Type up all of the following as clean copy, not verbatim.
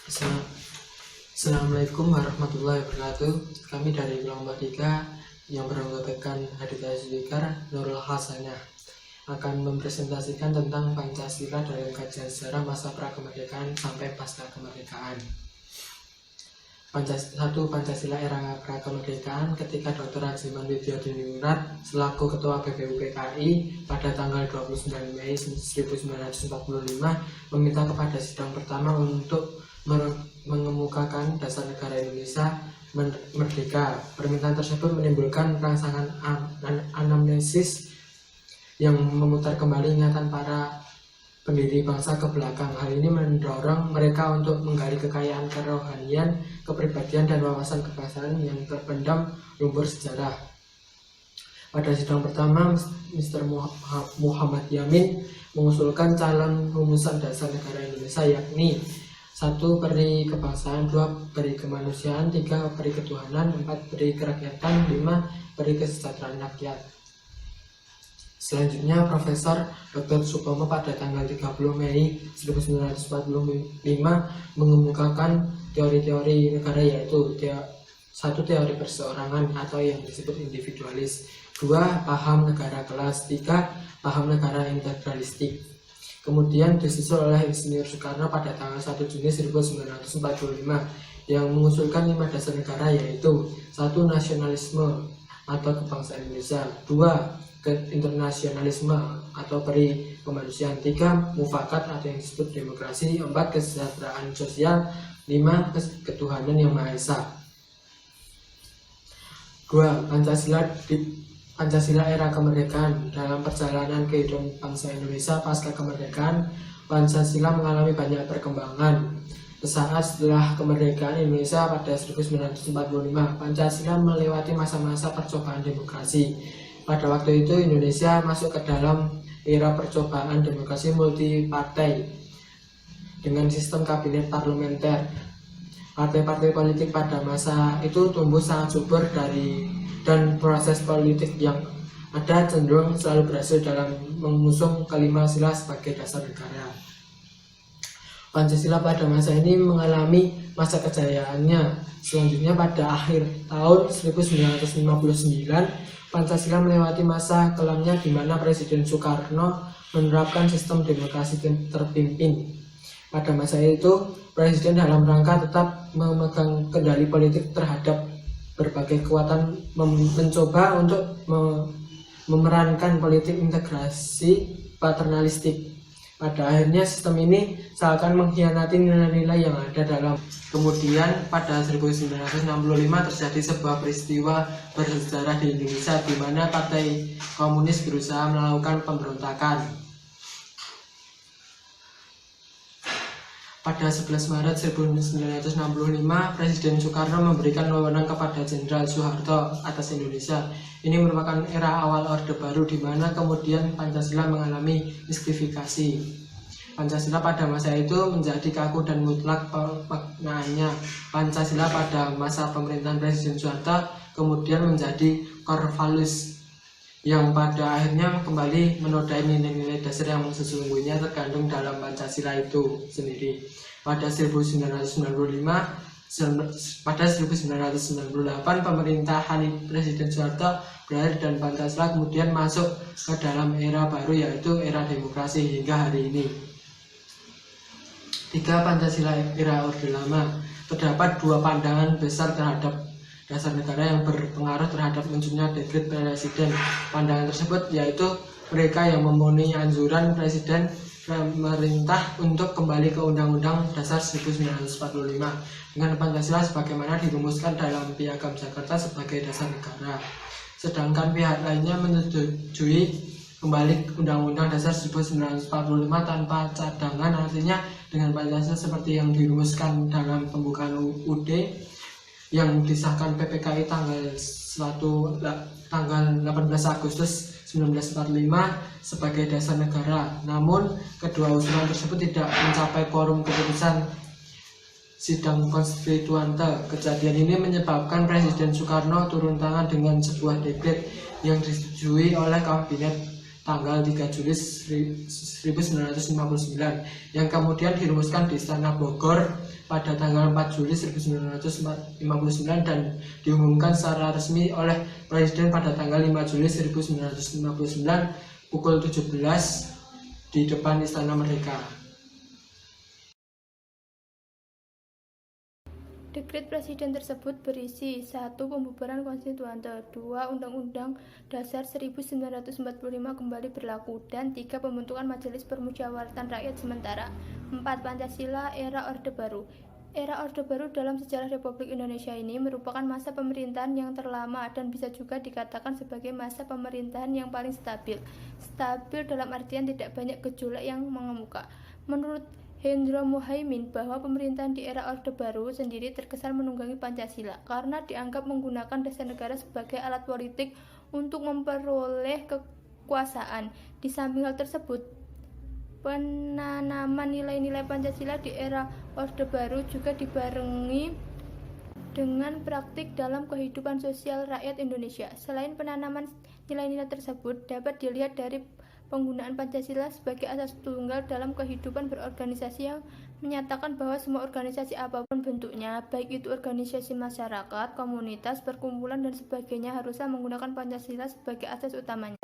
Assalamualaikum warahmatullahi wabarakatuh. Kami dari kelompok 3 yang beranggotakan Hadita Zulfikar Nurul Hasanah akan mempresentasikan tentang Pancasila dalam kajian sejarah masa prakemerdekaan sampai pasca kemerdekaan. Pancasila era prakemerdekaan ketika Dr. Rajiman Widyadiningrat selaku Ketua BPUPKI pada tanggal 29 Mei 1945 meminta kepada sidang pertama untuk mengemukakan dasar negara Indonesia merdeka. Permintaan tersebut menimbulkan rangsangan anamnesis yang memutar kembali ingatan para pendiri bangsa ke belakang. Hal ini mendorong mereka untuk menggali kekayaan kerohanian, kepribadian, dan wawasan kebangsaan yang terpendam lumpur sejarah. Pada sidang pertama, Mr. Muhammad Yamin mengusulkan calon rumusan dasar negara Indonesia, yakni 1. Peri kebangsaan, 2. Peri kemanusiaan, 3. Peri ketuhanan, 4. Peri kerakyatan, 5. Peri kesejahteraan rakyat. Selanjutnya, Profesor Dr. Supomo pada tanggal 30 Mei 1945 mengemukakan teori-teori negara, yaitu 1. Teori perseorangan atau yang disebut individualis, 2. Paham negara kelas, 3. Paham negara integralistik. Kemudian disusul oleh Insinyur Soekarno pada tanggal 1 Juni 1945 yang mengusulkan 5 dasar negara, yaitu 1. Nasionalisme atau kebangsaan Indonesia, 2. Internasionalisme atau peri kemanusiaan, 3. Mufakat atau yang disebut demokrasi, 4. Kesejahteraan sosial, 5. Ketuhanan yang Maha Esa. 2. Pancasila era kemerdekaan. Dalam perjalanan kehidupan bangsa Indonesia pasca kemerdekaan, Pancasila mengalami banyak perkembangan. Sesaat setelah kemerdekaan Indonesia pada 1945, Pancasila melewati masa-masa percobaan demokrasi. Pada waktu itu Indonesia masuk ke dalam era percobaan demokrasi multipartai dengan sistem kabinet parlementer. Partai-partai politik pada masa itu tumbuh sangat subur dan proses politik yang ada cenderung selalu berhasil dalam mengusung kelima sila sebagai dasar negara. Pancasila pada masa ini mengalami masa kejayaannya. Selanjutnya pada akhir tahun 1959, Pancasila melewati masa kelamnya di mana Presiden Soekarno menerapkan sistem demokrasi terpimpin. Pada masa itu, Presiden dalam rangka tetap memegang kendali politik terhadap berbagai kekuatan mencoba untuk memerankan politik integrasi paternalistik. Pada akhirnya sistem ini seakan mengkhianati nilai-nilai yang ada dalam. Kemudian pada 1965 terjadi sebuah peristiwa bersejarah di Indonesia di mana Partai Komunis berusaha melakukan pemberontakan. Pada 11 Maret 1965, Presiden Soekarno memberikan wewenang kepada Jenderal Soeharto atas Indonesia. Ini merupakan era awal Orde Baru di mana kemudian Pancasila mengalami mistifikasi. Pancasila pada masa itu menjadi kaku dan mutlak maknanya. Pancasila pada masa pemerintahan Presiden Soeharto kemudian menjadi Corvallis yang pada akhirnya kembali menodai nilai-nilai dasar yang sesungguhnya terkandung dalam Pancasila itu sendiri. Pada 1998 pemerintahan Presiden Soeharto berakhir dan Pancasila kemudian masuk ke dalam era baru, yaitu era demokrasi hingga hari ini. 3. Pancasila era Orde Lama. Terdapat 2 pandangan besar terhadap dasar negara yang berpengaruh terhadap munculnya dekret presiden. Pandangan tersebut yaitu mereka yang memenuhi anjuran presiden pemerintah untuk kembali ke Undang-Undang Dasar 1945 dengan Pancasila sebagaimana dirumuskan dalam Piagam Jakarta sebagai dasar negara. Sedangkan pihak lainnya menyetujui kembali Undang-Undang Dasar 1945 tanpa cadangan, artinya dengan Pancasila seperti yang dirumuskan dalam pembukaan UUD yang disahkan PPKI tanggal 18 Agustus 1945 sebagai dasar negara. Namun kedua usulan tersebut tidak mencapai quorum keputusan sidang konstituante. Kejadian ini menyebabkan Presiden Soekarno turun tangan dengan sebuah dekret yang disetujui oleh kabinet tanggal 3 Juli 1959 yang kemudian dirumuskan di Istana Bogor pada tanggal 4 Juli 1959 dan diumumkan secara resmi oleh Presiden pada tanggal 5 Juli 1959 pukul 17 di depan Istana Merdeka. Dekret Presiden tersebut berisi 1. Pembubaran konstituante, 2. Undang-Undang Dasar 1945 kembali berlaku, dan 3. Pembentukan Majelis Permusyawaratan Rakyat sementara. 4. Pancasila Era Orde Baru. Era Orde Baru dalam sejarah Republik Indonesia ini merupakan masa pemerintahan yang terlama dan bisa juga dikatakan sebagai masa pemerintahan yang paling stabil. Stabil dalam artian tidak banyak gejolak yang mengemuka. Menurut Hendro Muhaimin, bahwa pemerintahan di era Orde Baru sendiri terkesan menunggangi Pancasila karena dianggap menggunakan dasar negara sebagai alat politik untuk memperoleh kekuasaan. Di samping hal tersebut, penanaman nilai-nilai Pancasila di era Orde Baru juga dibarengi dengan praktik dalam kehidupan sosial rakyat Indonesia. Selain penanaman nilai-nilai tersebut, dapat dilihat dari penggunaan Pancasila sebagai asas tunggal dalam kehidupan berorganisasi yang menyatakan bahwa semua organisasi apapun bentuknya, baik itu organisasi masyarakat, komunitas, perkumpulan, dan sebagainya, haruslah menggunakan Pancasila sebagai asas utamanya.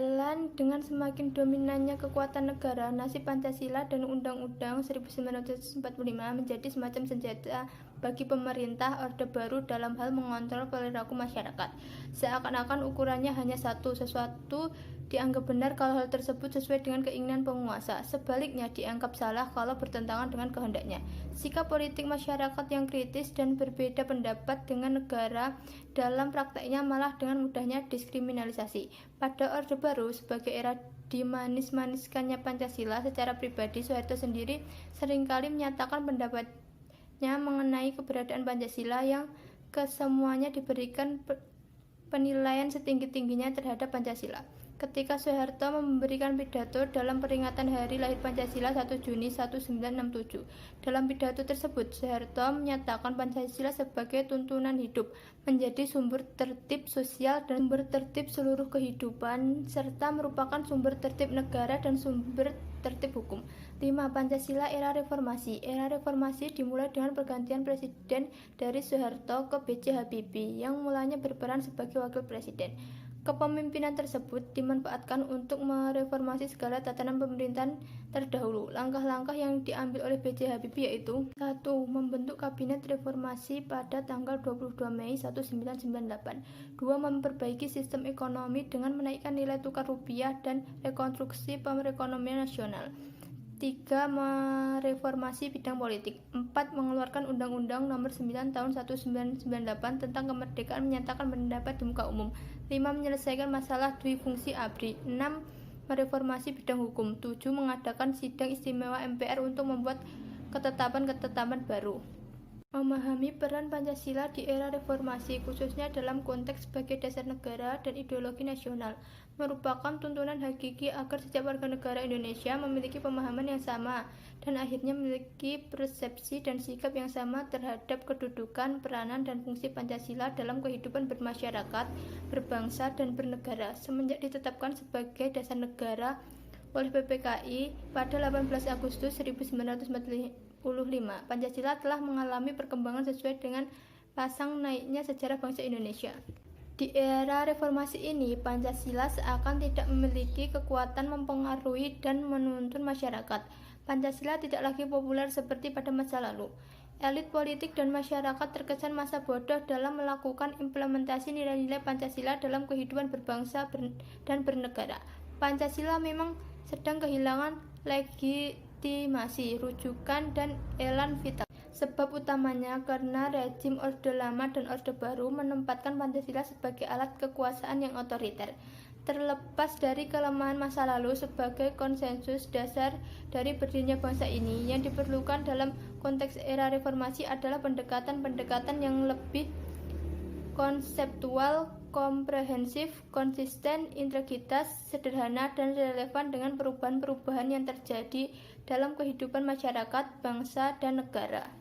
Dengan semakin dominannya kekuatan negara, nasib Pancasila dan Undang-Undang 1945 menjadi semacam senjata bagi pemerintah Orde Baru dalam hal mengontrol perilaku masyarakat. Seakan-akan ukurannya hanya satu, sesuatu dianggap benar kalau hal tersebut sesuai dengan keinginan penguasa. Sebaliknya, dianggap salah kalau bertentangan dengan kehendaknya. Sikap politik masyarakat yang kritis dan berbeda pendapat dengan negara dalam prakteknya malah dengan mudahnya diskriminalisasi. Pada Orde Baru, sebagai era dimanis-maniskannya Pancasila, secara pribadi Soeharto sendiri seringkali menyatakan pendapatnya mengenai keberadaan Pancasila yang kesemuanya diberikan penilaian setinggi-tingginya terhadap Pancasila. Ketika Soeharto memberikan pidato dalam peringatan Hari Lahir Pancasila 1 Juni 1967. Dalam pidato tersebut, Soeharto menyatakan Pancasila sebagai tuntunan hidup, menjadi sumber tertib sosial dan sumber tertib seluruh kehidupan, serta merupakan sumber tertib negara dan sumber tertib hukum. 5. Pancasila Era Reformasi. Era Reformasi dimulai dengan pergantian presiden dari Soeharto ke B.J. Habibie yang mulanya berperan sebagai wakil presiden. Kepemimpinan tersebut dimanfaatkan untuk mereformasi segala tatanan pemerintahan terdahulu. Langkah-langkah yang diambil oleh B.J. Habibie yaitu 1. Membentuk Kabinet Reformasi pada tanggal 22 Mei 1998. 2. Memperbaiki sistem ekonomi dengan menaikkan nilai tukar rupiah dan rekonstruksi perekonomian nasional. 3. Mereformasi bidang politik. 4. Mengeluarkan Undang-Undang Nomor 9 Tahun 1998 tentang kemerdekaan menyatakan pendapat di muka umum. 5. Menyelesaikan masalah dui fungsi ABRI. 6. Mereformasi bidang hukum. 7. Mengadakan sidang istimewa MPR untuk membuat ketetapan-ketetapan baru. Memahami peran Pancasila di era reformasi, khususnya dalam konteks sebagai dasar negara dan ideologi nasional, merupakan tuntunan hakiki agar setiap warga negara Indonesia memiliki pemahaman yang sama dan akhirnya memiliki persepsi dan sikap yang sama terhadap kedudukan, peranan, dan fungsi Pancasila dalam kehidupan bermasyarakat, berbangsa, dan bernegara. Semenjak ditetapkan sebagai dasar negara oleh PPKI pada 18 Agustus 1945, Pancasila telah mengalami perkembangan sesuai dengan pasang naiknya sejarah bangsa Indonesia. Di era reformasi ini, Pancasila seakan tidak memiliki kekuatan mempengaruhi dan menuntun masyarakat. Pancasila tidak lagi populer seperti pada masa lalu. Elit politik dan masyarakat terkesan masa bodoh dalam melakukan implementasi nilai-nilai Pancasila dalam kehidupan berbangsa dan bernegara. Pancasila memang sedang kehilangan legitimasi, rujukan, dan elan vital. Sebab utamanya karena rezim Orde Lama dan Orde Baru menempatkan Pancasila sebagai alat kekuasaan yang otoriter. Terlepas dari kelemahan masa lalu sebagai konsensus dasar dari berdirinya bangsa ini, yang diperlukan dalam konteks era reformasi adalah pendekatan-pendekatan yang lebih konseptual, komprehensif, konsisten, integritas, sederhana, dan relevan dengan perubahan-perubahan yang terjadi dalam kehidupan masyarakat, bangsa, dan negara.